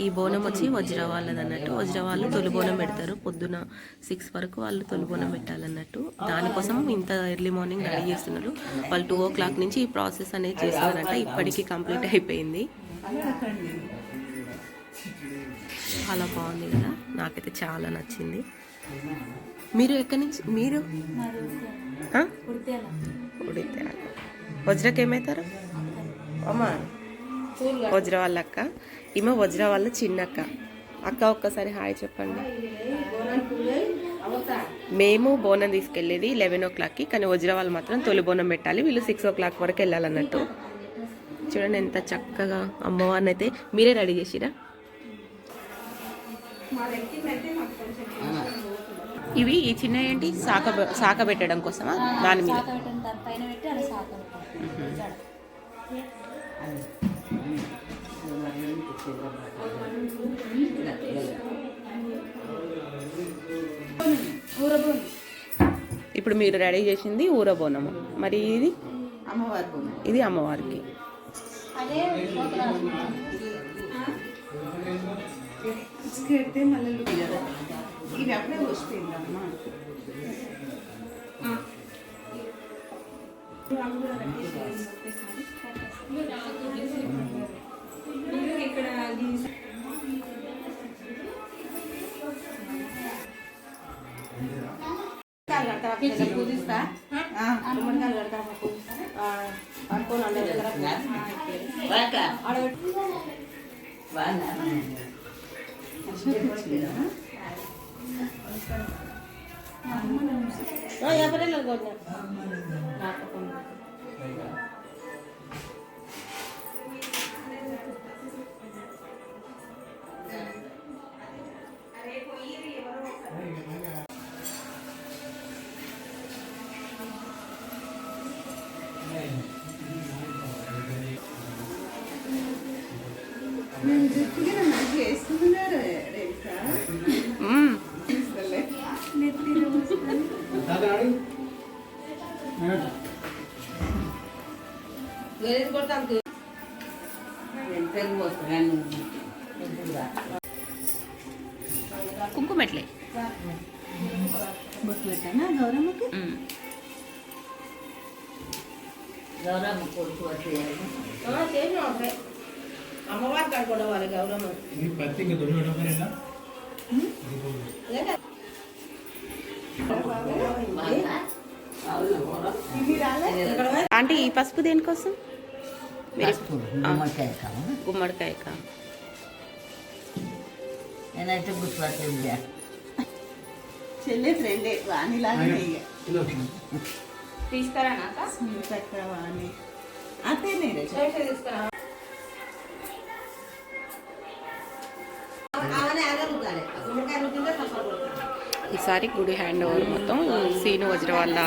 ఈ బోనం వచ్చి వజ్ర వాళ్ళది అన్నట్టు. వజ్ర వాళ్ళు తొలి బోనం పెడతారు పొద్దున 6 వరకు వాళ్ళు తొలి బోనం పెట్టాలన్నట్టు. దానికోసం ఇంత ఎర్లీ మార్నింగ్ రెడీ చేస్తున్నారు వాళ్ళు. 2 o'clock నుంచి ఈ ప్రాసెస్ అనేది చేస్తున్నారంట. ఇప్పటికీ కంప్లీట్ అయిపోయింది. చాలా బాగుంది కదా, నాకైతే చాలా నచ్చింది. మీరు ఎక్కడి నుంచి? మీరు ఉడితే వజ్రకి ఏమవుతారు అమ్మా? వజ్ర వాళ్ళ అక్క, ఈమె వజ్ర వాళ్ళ చిన్నక్క. అక్క ఒక్కసారి హాయ్ చెప్పండి. మేము బోనం తీసుకెళ్ళేది 11 o'clockకి, కానీ వజ్ర వాళ్ళు మాత్రం తొలి బోనం పెట్టాలి. వీళ్ళు 6 o'clock వరకు వెళ్ళాలన్నట్టు. చూడండి ఎంత చక్కగా అమ్మవారిని అయితే మీరే రెడీ చేసిరా. ఇవి ఈ చిన్న ఏంటి శాఖ పెట్టడం కోసమా? దాని మీద ఇప్పుడు మీరు రెడీ చేసింది ఊరబోనము. మరి ఇది అమ్మవారి బోనం, ఇది అమ్మవారికి. పూజిస్తా కుంకుమెట్లే బొట్టు పెట్టానా గౌరమ్మకి? గౌరమ్మ కొడుకు అమ్మవారి కనుకోవాలి గౌరమ్మ. అంటే ఈ పసుపు దేనికోసం? గుమ్మడికాయ నేనైతే గుర్తుపట్టలేదు. చెల్లె ఫ్రెండే వాణిలాగా తీసుకురా వాణి అదే తీసుకురా. ఈసారి గుడి హ్యాండ్ ఓవర్ మొత్తం సీను వజ్ర వాళ్ళ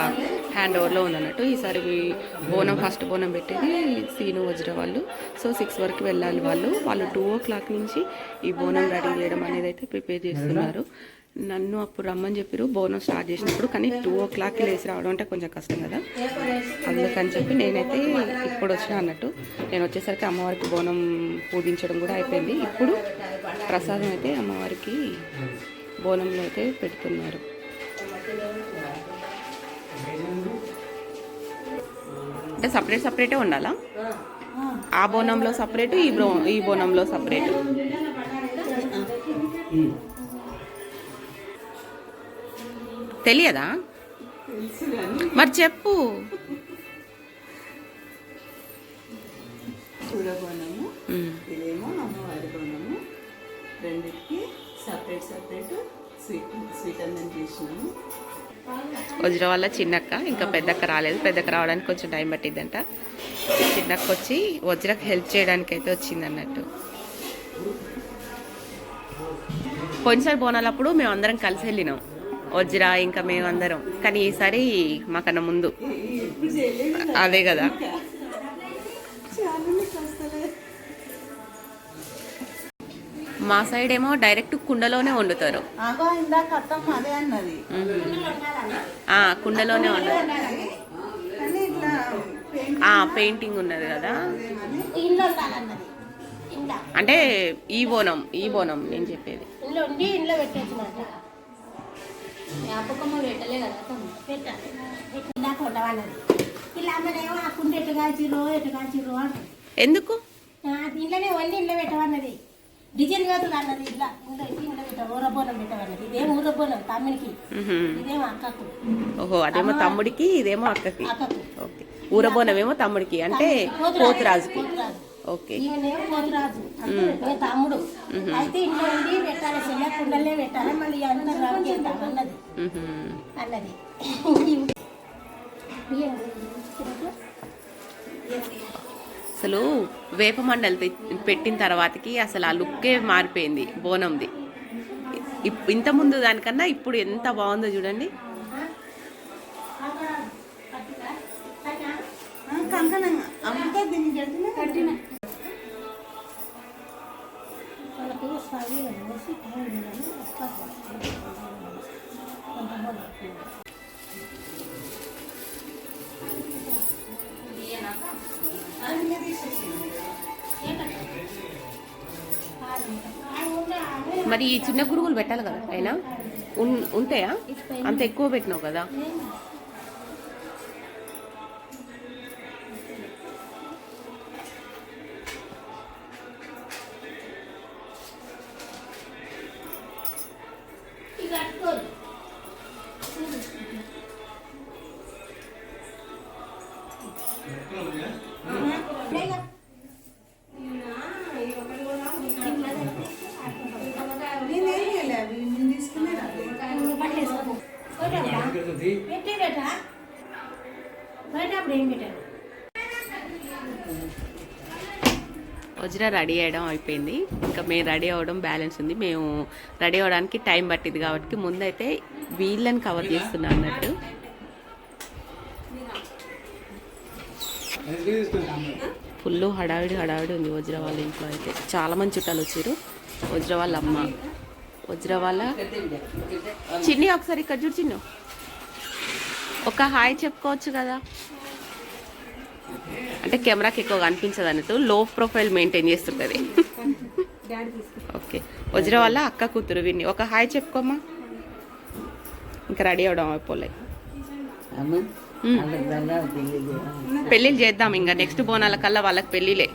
హ్యాండ్ ఓవర్లో ఉందన్నట్టు. ఈసారి బోనం ఫస్ట్ బోనం పెట్టేది సీను వజ్ర వాళ్ళు. సో 6 వరకు వెళ్ళాలి వాళ్ళు. 2 o'clock నుంచి ఈ బోనం రెడీ చేయడం అనేది అయితే ప్రిపేర్ చేస్తున్నారు. నన్ను అప్పుడు రమ్మని చెప్పారు బోనం స్టార్ట్ చేసినప్పుడు, కానీ 2 o'clockకి లేచి రావడం అంటే కొంచెం కష్టం కదా, అందుకని చెప్పి నేనైతే ఇప్పుడు వచ్చిన అన్నట్టు. నేను వచ్చేసరికి అమ్మవారికి బోనం పూజించడం కూడా అయిపోయింది. ఇప్పుడు ప్రసాదం అయితే అమ్మవారికి బోనంలో అయితే పెడుతున్నారు. అంటే సపరేటే ఉండాలా? ఆ బోనంలో సపరేటు, ఈ బోనంలో సపరేటు. తెలియదా? మరి చెప్పు. చూడబోనము, ఇదేమో అమ్మవారి బోనము. రెండింటికి సపరేట్ స్వీట్ అన్నం చేసినాము. వజ్ర వాళ్ళ చిన్నక్క, ఇంకా పెద్దక్క రాలేదు. పెద్దక్క రావడానికి కొంచెం టైం పట్టిద్దంట. చిన్నక్క వచ్చి వజ్రకు హెల్ప్ చేయడానికి అయితే వచ్చింది అన్నట్టు. పోయినసారి బోనాలప్పుడు మేము అందరం కలిసి వెళ్ళినాం, వజ్ర ఇంకా మేమందరం. కానీ ఈసారి మాకన్నా ముందు. అదే కదా, మా సైడ్ ఏమో డైరెక్ట్ కుండలోనే వండుతారు. కుండలోనే వండుతారు. పెయింటింగ్ ఉన్నది కదా, ఇంట్లో ఉండాలన్నది. ఇంట్లో అంటే ఈ బోనం నేను చెప్పేది. ఇంట్లో ఉండి ఇంట్లో పెట్టేసినట్ట. జ్ఞాపకమ్మ పెట్టలే కదా, పెట్టాలి. పెట్టిందా కొట్టవాలన్నది. ఇలా అమ్మనేమో ఆ కుండ ఎటు కాల్చిర్రో అంటారు. ఎందుకు? దీంట్లోనే వండి ఇంట్లో పెట్టవన్నది. డిజైన్ కాదు అన్నది. ఇంట్లో పెట్ట ఊరబోనం పెట్టవన్నది. ఇదేమో ఊరబోనం తమ్ముడికి, ఇదేమో అక్కకు. ఓహో, అదేమో తమ్ముడికి, ఇదేమో అక్కకి. అక్కకు ఓకే, ఊరబోనమేమో తమ్ముడికి, అంటే పోతురాజుకి. ఓకే, ఈయనేమో పోతురాజు అంటే తమ్ముడు. అయితే ఇంట్లో ఉండి పెట్టాలి, చెల్లె కుండలే పెట్టాలి, మళ్ళీ అంతా రవ్వ అన్నది అన్నది. అసలు వేప మండలు పెట్టిన తర్వాతకి అసలు ఆ లుక్కే మారిపోయింది బోనంది. ఇంత ముందు దానికన్నా ఇప్పుడు ఎంత బాగుందో చూడండి. మరి ఈ చిన్న గురుగులు పెట్టాలి కదా అయినా ఉంటాయా? అంత ఎక్కువ పెట్టినావు కదా. వజ్ర రెడీ అయ్యడం అయిపోయింది, ఇంకా మేము రెడీ అవ్వడం బ్యాలెన్స్ ఉంది. మేము రెడీ అవ్వడానికి టైం పట్టింది కాబట్టి ముందైతే వీళ్ళని కవర్ చేస్తున్నాం అన్నట్టు. ఫుల్ హడావిడి ఉంది వజ్ర వాళ్ళ ఇంట్లో. అయితే చాలా మంది చుట్టాలు వచ్చారు. వజ్ర వాళ్ళ అమ్మ, వజ్ర వాళ్ళ చిన్ని, ఒకసారి ఇక్కడ చూడు చిన్ను, ఒక హాయ్ చెప్పుకోవచ్చు కదా. అంటే కెమెరాకి ఎక్కువ కనిపించదు అన్నట్టు, లో ప్రొఫైల్ మెయింటైన్ చేస్తుంటది. ఓకే, వజ్ర వాళ్ళ అక్క కూతురు విన్ని, ఒక హాయ్ చెప్పుకోమ్మా. ఇంకా రెడీ అవడం అయిపోలే, పెళ్ళిళ్ళు చేద్దాం ఇంకా. నెక్స్ట్ బోనాల కల్లా వాళ్ళకి పెళ్ళిలే.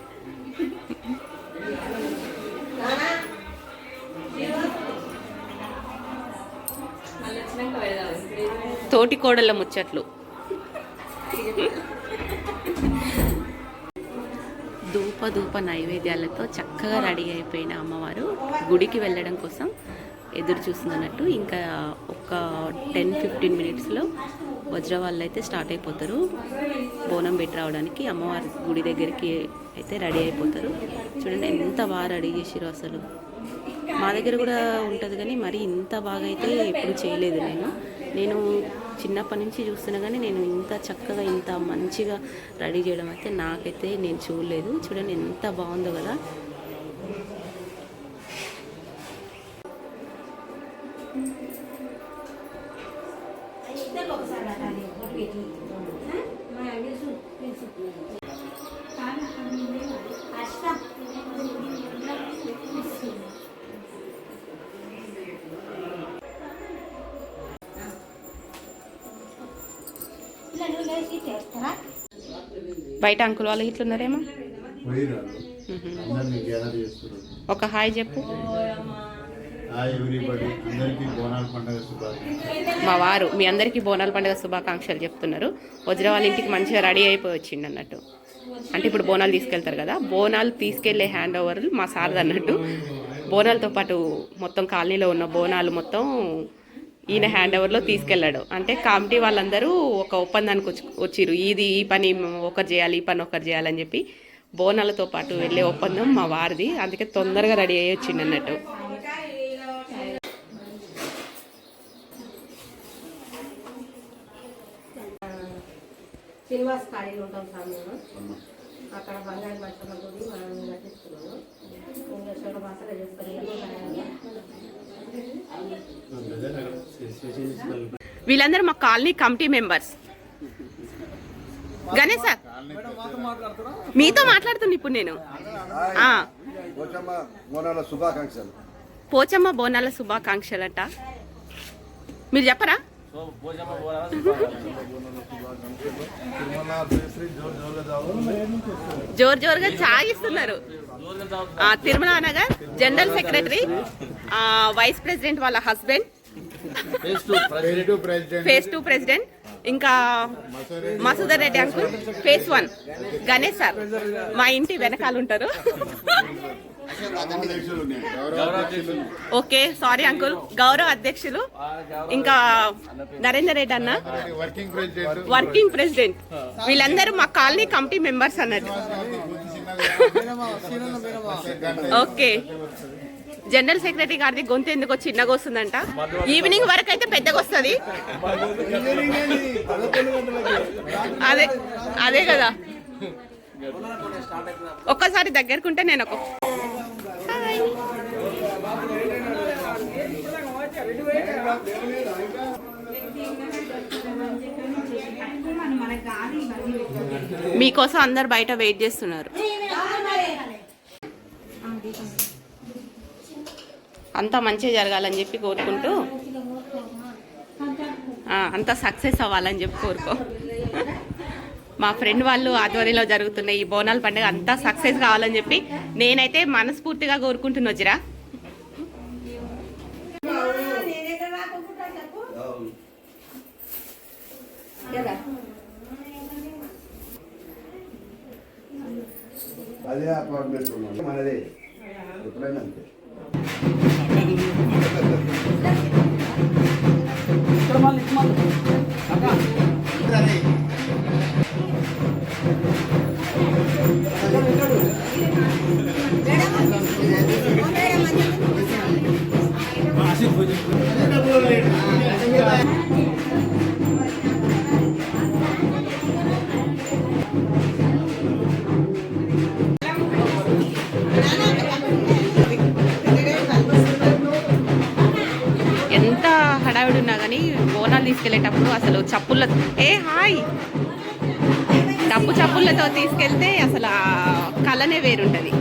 తోటి కోడళ్ళ ముచ్చట్లు. ధూప నైవేద్యాలతో చక్కగా రెడీ అయిపోయిన అమ్మవారు గుడికి వెళ్ళడం కోసం ఎదురు చూస్తున్నట్టు. ఇంకా ఒక 10-15 మినిట్స్లో వజ్ర వాళ్ళు అయితే స్టార్ట్ అయిపోతారు బోనం పెట్టి రావడానికి. అమ్మవారి గుడి దగ్గరికి అయితే రెడీ అయిపోతారు. చూడండి ఎంత బాగా రెడీ చేసిరో అసలు. మా దగ్గర కూడా ఉంటుంది కానీ మరి ఇంత బాగా అయితే ఎప్పుడు చేయలేదు. నేను చిన్నప్పటి నుంచి చూస్తున్నా కానీ నేను ఇంత చక్కగా ఇంత మంచిగా రెడీ చేయడం అయితే నాకైతే నేను చూడలేదు. చూడండి ఎంత బాగుందో కదా. బయట అంకుల్ వాళ్ళు ఇట్లున్నారేమో. ఒక హాయ్ చెప్పు. మా వారు మీ అందరికీ బోనాల పండుగ శుభాకాంక్షలు చెప్తున్నారు. వజ్ర వాళ్ళ ఇంటికి మంచిగా రెడీ అయిపోయి వచ్చిండు అన్నట్టు. అంటే ఇప్పుడు బోనాలు తీసుకెళ్తారు కదా, బోనాలు తీసుకెళ్లే హ్యాండ్ ఓవర్ మా సార్ది అన్నట్టు. బోనాలతో పాటు మొత్తం కాలనీలో ఉన్న బోనాలు మొత్తం ఈయన హ్యాండ్ ఓవర్లో తీసుకెళ్ళాడు. అంటే కమిటీ వాళ్ళందరూ ఒక ఒప్పందానికి వచ్చిర్రు, ఈ పని ఒకరు చేయాలి, ఈ పని ఒకరు చేయాలని చెప్పి. బోనాలతో పాటు వెళ్ళే ఒప్పందం మా వారిది, అందుకే తొందరగా రెడీ అయ్యి వచ్చిండు అన్నట్టు. శ్రీనివాస్ ఖాళీలో ఉంటాం సమయంలో అక్కడ బంగారు బట్టల గుడి మనం నటిస్తున్నాము. ఇంకా చోట బాసలు వీళ్ళందరూ మా colony committee members. Ganesh sir మీతో మాట్లాడుతున్నా ఇప్పుడు నేను. పోచమ్మ బోనాల శుభాకాంక్షలట. మీరు చెప్పరా? జోరు జోరుగా చాగిస్తున్నారు. Tirumala Nagar general secretary, vice president వాళ్ళ హస్బెండ్, ఫేజ్ 2 ప్రెసిడెంట్, ఇంకా మసూదర్ Reddy uncle, phase 1 Ganesh sir మా ఇంటి వెనకాల ఉంటారు. ఓకే సారీ అంకుల్, గౌరవ అధ్యక్షులు, ఇంకా నరేందర్ రెడ్డి అన్న వర్కింగ్ ప్రెసిడెంట్, వీళ్ళందరూ మా కాలనీ కమిటీ మెంబర్స్ అన్నట్టు. ఓకే, జనరల్ సెక్రటరీ గారిది గొంతు ఎందుకో చిన్నగా వస్తుందంట, ఈవినింగ్ వరకు అయితే పెద్దగా వస్తుంది. అదే అదే కదా, ఒక్కసారి దగ్గరకుంటే నేను ఒక మీకోసం అందరు బయట వెయిట్ చేస్తున్నారు. అంతా మంచిగా జరగాలని చెప్పి కోరుకుంటూ, అంతా సక్సెస్ అవ్వాలని చెప్పి కోరుకో. మా ఫ్రెండ్ వాళ్ళు ఆధ్వర్యంలో జరుగుతున్న ఈ బోనాల పండుగ అంతా సక్సెస్ కావాలని చెప్పి నేనైతే మనస్ఫూర్తిగా కోరుకుంటున్నా. వజ్రా అదే మనదే ఎప్పుడైనా అంతే. ఎంత హడావిడి ఉన్నా కానీ బోనాలు తీసుకెళ్లేటప్పుడు అసలు చప్పుళ్ళ హాయ్ డప్పు చప్పుళ్ళతో తీసుకెళ్తే అసలు ఆ కళనే వేరుంటది.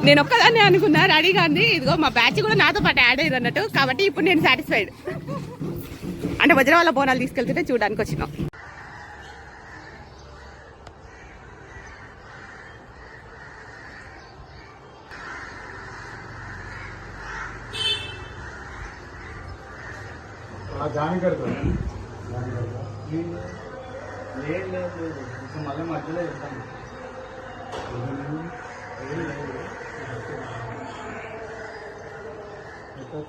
నేను ఒక్కదాన్ని అనుకున్నా రెడీగా ఉంది. ఇదిగో మా బ్యాచ్ కూడా నాతో పాటు యాడ్ అయ్యారు అన్నట్టు, కాబట్టి ఇప్పుడు నేను సాటిస్ఫైడ్. అంటే వజ్ర వాళ్ళ బోనాలు తీసుకెళ్తుంటే చూడడానికి వచ్చినాం. మళ్ళీ మధ్యలో వెళ్తాను. Hello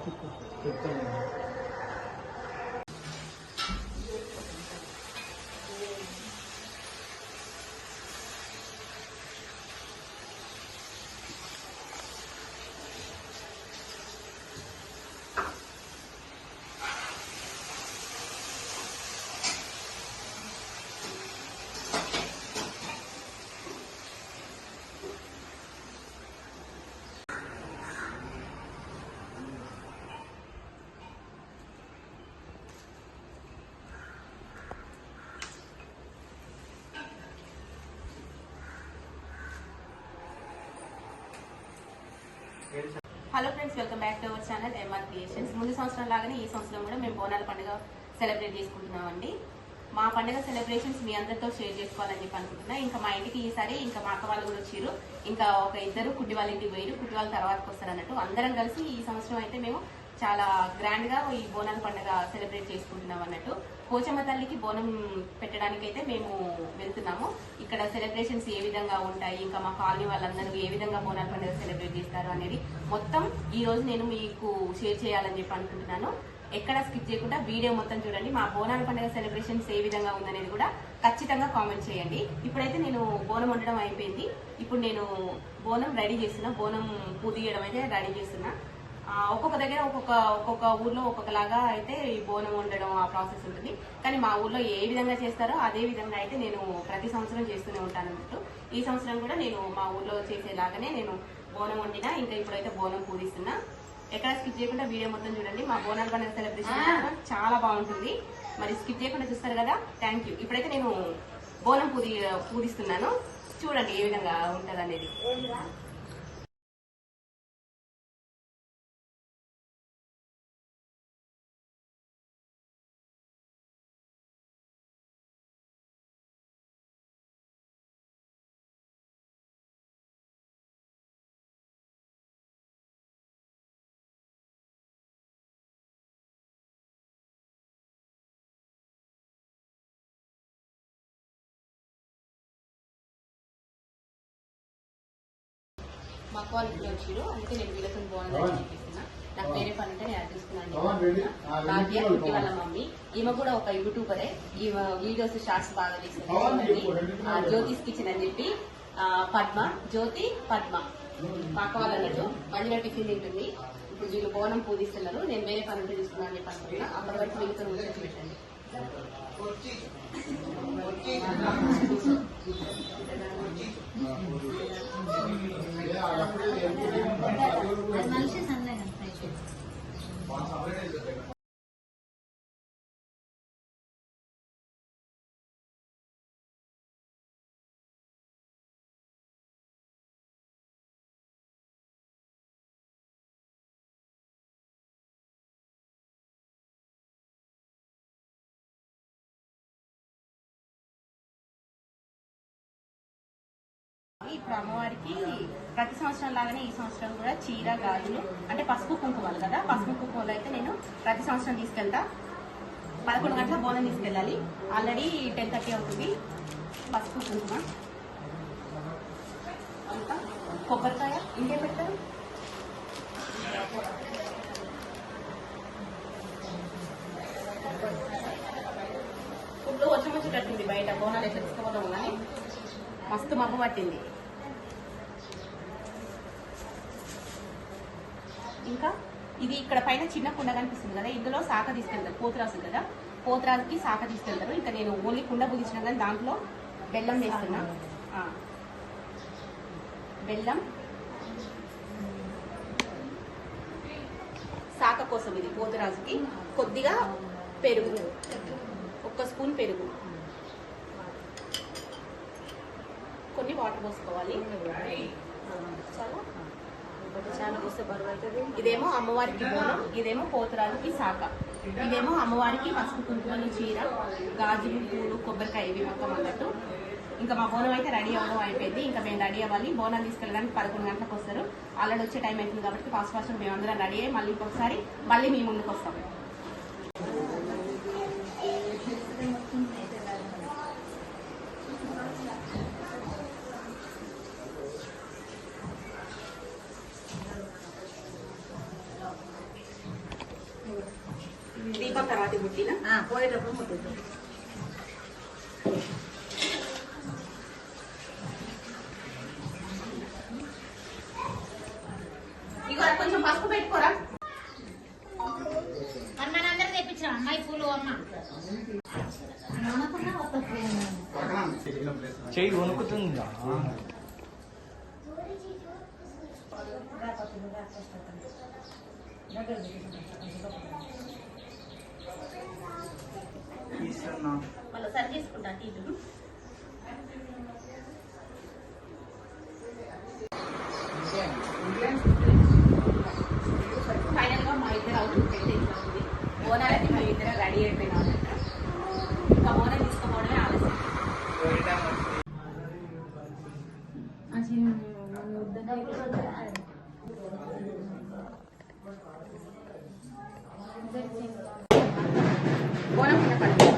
friends, welcome back to our channel MR creations. ముందు సంవత్సరం లాగానే ఈ సంవత్సరం కూడా మేము బోనాల పండుగ సెలబ్రేట్ చేసుకుంటున్నామండి. మా పండుగ సెలబ్రేషన్స్ మీ అందరితో షేర్ చేసుకోవాలని చెప్పి అనుకుంటున్నా. ఇంకా మా ఇంటికి ఈసారి ఇంకా మా అక్క వాళ్ళు కూడా వచ్చారు. ఇంకా ఒక ఇద్దరు కుట్టి వాళ్ళ ఇంటికి పోయారు. కుట్టి వాళ్ళ తర్వాతకి వస్తారు అన్నట్టు. అందరం కలిసి ఈ సంవత్సరం అయితే మేము చాలా గ్రాండ్ గా ఈ బోనాల పండుగ సెలబ్రేట్ చేసుకుంటున్నాం అన్నట్టు. పోచమ్మ తల్లికి బోనం పెట్టడానికి అయితే మేము వెళ్తున్నాము. ఇక్కడ సెలబ్రేషన్స్ ఏ విధంగా ఉంటాయి, ఇంకా మా కాలనీ వాళ్ళందరూ ఏ విధంగా బోనాల పండుగ సెలబ్రేట్ చేస్తారు అనేది మొత్తం ఈ రోజు నేను మీకు షేర్ చేయాలని చెప్పి అనుకుంటున్నాను. ఎక్కడ స్కిప్ చేయకుండా వీడియో మొత్తం చూడండి. మా బోనాల పండుగ సెలబ్రేషన్స్ ఏ విధంగా ఉందనేది కూడా ఖచ్చితంగా కామెంట్ చేయండి. ఇప్పుడైతే నేను బోనం వండడం అయిపోయింది. ఇప్పుడు నేను బోనం రెడీ చేస్తున్నా. బోనం పూదియడం అయితే రెడీ చేస్తున్నా. ఒక్కొక్క దగ్గర ఒక్కొక్క ఊర్లో ఒక్కొక్కలాగా అయితే ఈ బోనం వండడం ఆ ప్రాసెస్ ఉంటుంది. కానీ మా ఊర్లో ఏ విధంగా చేస్తారో అదే విధంగా అయితే నేను ప్రతి సంవత్సరం చేస్తూనే ఉంటాను అన్నట్టు. ఈ సంవత్సరం కూడా నేను మా ఊర్లో చేసేలాగానే నేను బోనం వండినా. ఇంకా ఇప్పుడైతే బోనం పూజిస్తున్నా. ఎక్కడ స్కిప్ చేయకుండా వీడియో మొత్తం చూడండి. మా బోనాల పండుగ సెలబ్రేషన్ చాలా బాగుంటుంది. మరి స్కిప్ చేయకుండా చూస్తారు కదా. Thank you. ఇప్పుడైతే నేను బోనం పూజిస్తున్నాను. చూడండి ఏ విధంగా ఉంటుంది అనేది. మా అక్క వాళ్ళు ఇప్పుడు వచ్చారు. అందుకే నేను వీళ్ళతో బోనం చేస్తున్నా. నాకు వేరే పని ఉంటే నేను అర్థిస్తున్నాను. భాగ్య కుట్టి వాళ్ళ మమ్మీ. ఈమె కూడా ఒక యూట్యూబరే. ఈమె వీడియోస్ షార్ట్స్ బాగా చేస్తుంది. జ్యోతిష్ కిచెన్ అని చెప్పి పద్మ, జ్యోతి పద్మ మా అక్క వాళ్ళు అన్నట్టు. మధ్యలో టిఫిన్ తింటుంది. ఇప్పుడు వీళ్ళు బోనం పూజిస్తున్నారు. నేను వేరే పని ఉంటే తీసుకున్నాను అని చెప్పి అనుకుంటున్నా. అప్పటి వరకు వీళ్ళతో ముచ్చట్లు పెట్టండి. మనిషి సన్నగా ఇప్పుడు అమ్మవారికి ప్రతి సంవత్సరం లాగానే ఈ సంవత్సరం కూడా చీర, గాజులు అంటే పసుపు కుంకుమలు కదా. పసుపు కుంకుమలు అయితే నేను ప్రతి సంవత్సరం తీసుకెళ్తా. 11 గంటల బోనం తీసుకెళ్ళాలి. ఆల్రెడీ 10:30 అవుతుంది. పసుపు కుంకుమ, ఇంకా కొబ్బరికాయ ఇంకే పెట్టారు. ఫుడ్ వచ్చి వచ్చేటట్టుంది. బయట బోనాలు ఎట్లా తీసుకోవడం కానీ మస్తు మబ్బు పట్టింది. ఇంకా ఇది ఇక్కడ పైన చిన్న కుండ కనిపిస్తుంది కదా, ఇందులో శాఖ తీసుకెళ్తారు. పోతురాజు కదా, పోతురాజుకి శాఖ తీసుకెళ్తారు. ఇంకా నేను ఓన్లీ కుండ పూజించిన కానీ దాంట్లో బెల్లం వేస్తున్నా. బెల్లం శాఖ కోసం ఇది పోతురాజుకి. కొద్దిగా పెరుగు, 1 స్పూన్ పెరుగు, కొన్ని వాటర్ పోసుకోవాలి. చాలా వస్తే బరువు అవుతుంది. ఇదేమో అమ్మవారికి బోనం, ఇదేమో పోతురాజుకి శాఖ. ఇదేమో అమ్మవారికి పసుపు కుంకుమలు, చీర, గాజులు, పూలు, కొబ్బరికాయ ఇవి మొత్తం అన్నట్టు. ఇంకా మా బోనం అయితే రెడీ అవ్వడం అయిపోయింది. ఇంకా మేము రెడీ అవ్వాలి. బోనం తీసుకెళ్ళడానికి 11 గంటలకు వస్తారు. ఆల్రెడీ వచ్చే టైం అవుతుంది కాబట్టి ఫాస్ట్ మేమందరం రెడీ అయ్యి మళ్ళీ ఇంకొకసారి మీ ముందుకు వస్తాం. తర్వాత బుట్టినా పోయేటప్పుడు ముట్టుకుంటాం. ఇగో కొంచెం పసుపు పెట్టుకోరా. మరి మనందరం తెప్పించాం అమ్మాయి పూలు అమ్మ. చెయ్యి వణుకుతుందా? మళ్ళీ సరి చేసుకుంటా టీచర్. ఫైనల్ గా మా ఇద్దరు అవుట్ఫిట్ అయితే ఇట్లా ఉంది. బోనాలకి మేము ఇద్దరు రెడీ అయిపోయినాం అన్నమాట. ఇంకా బోనం తీసుకోవడమే ఆలస్యం. బోనం కింద పడుతుంది.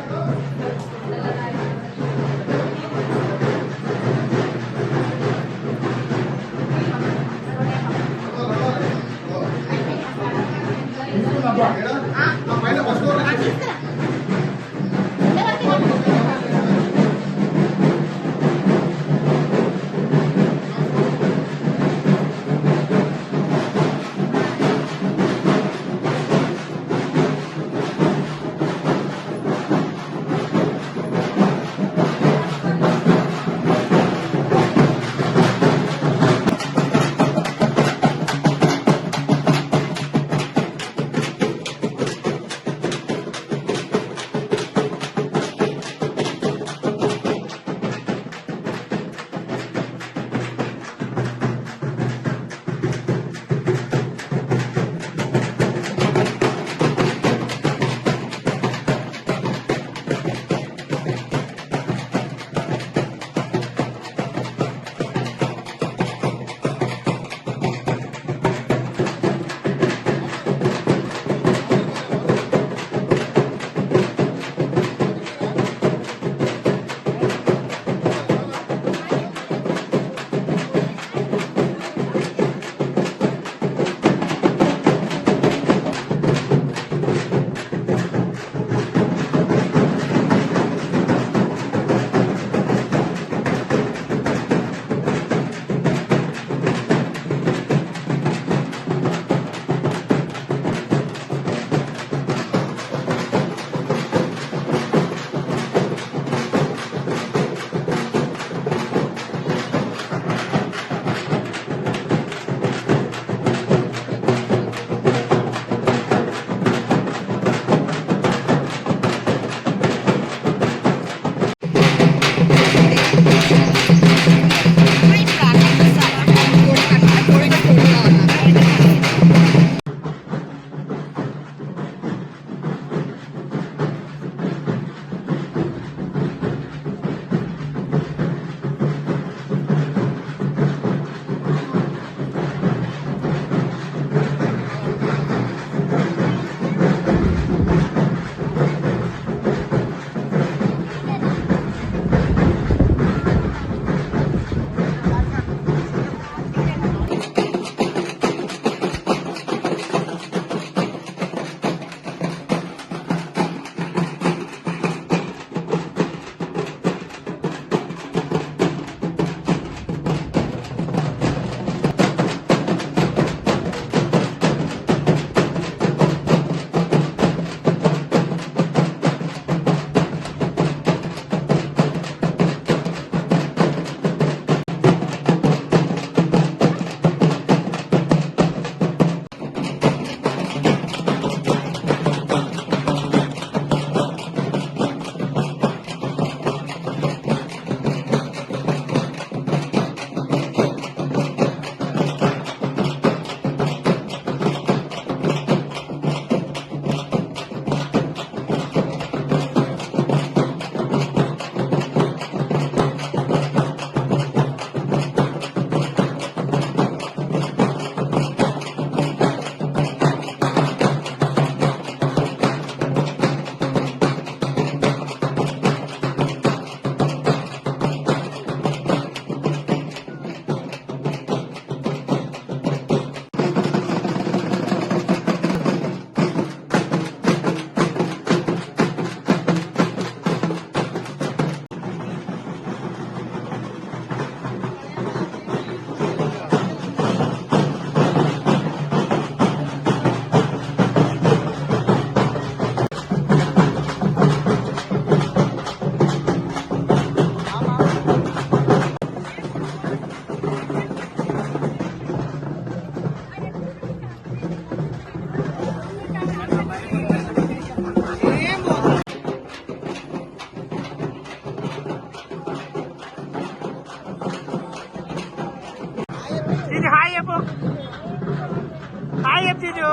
You.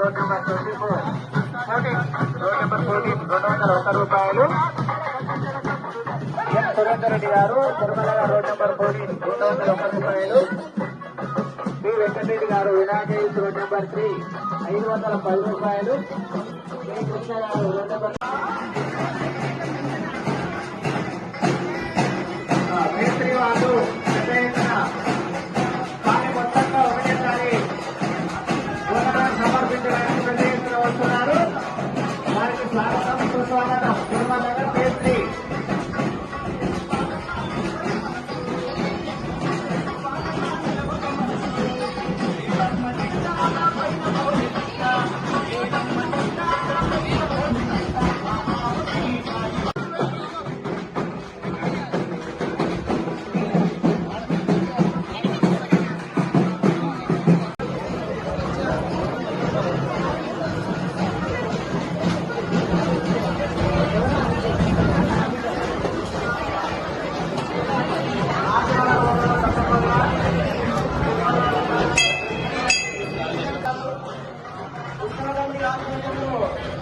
Road number 24 road number 14 201 రూపాయలు. ఎన్ సురేందర్ రెడ్డి గారు తిరుమల రోడ్ నెంబర్ 14 201 రూపాయలు. శ్రీ వెంకటరెడ్డి గారు వినాయక రోడ్ నెంబర్ 3 510 రూపాయలు. శ్రీ కృష్ణ గారు రోడ్ నెంబర్ మేస్త్రి వాళ్ళు కానీ మొత్తంగా ఒకటేసారి సమర్పించడానికి పెద్ద ఎత్తున వస్తున్నారు. వారికి స్వాగతం సుస్వాగతం. తిరుమల నగర్ మేస్త్రి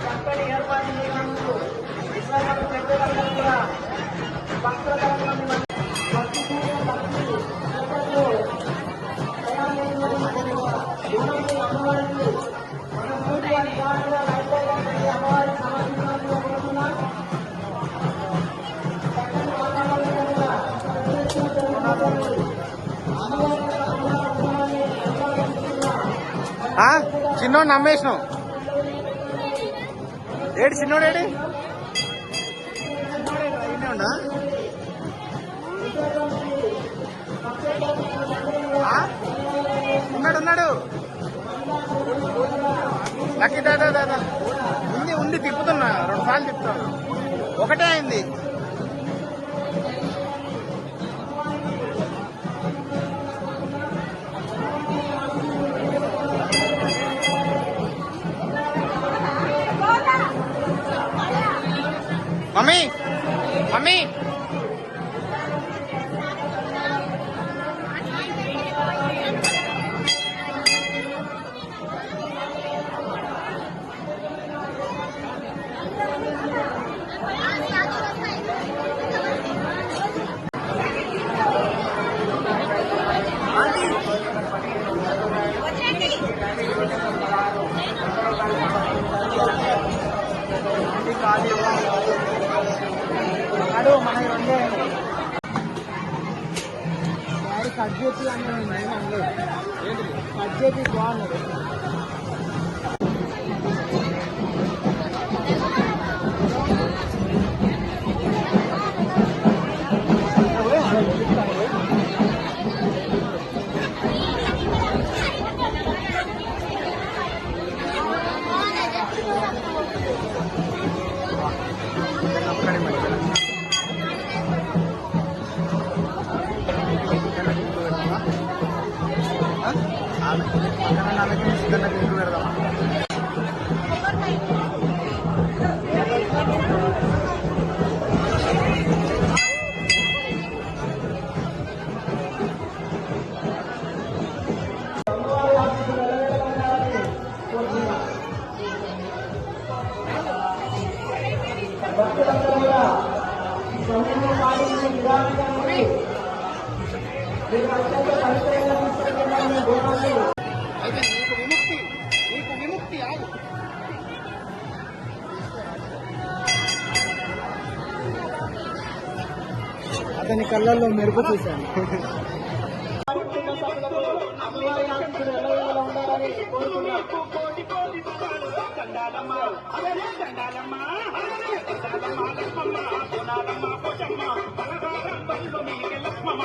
చక్కని ఏర్పాటు చేసినందుకు విశ్వాసం చెప్పేటప్పుడు కూడా చిన్నోడు నమ్మేసినావు. ఏడు చిన్నోడేడి ఉన్నా ఉన్నాడు. లక్కీ దాదా ఉంది తిప్పుతున్నా 2 సార్లు తిప్పుతున్నా. ఒకటే అయింది. మమ్మీ కట్ చేసి బాగున్నది. అతని కళ్ళల్లో మెరుపు చూశాను. లక్ష్మమ్మ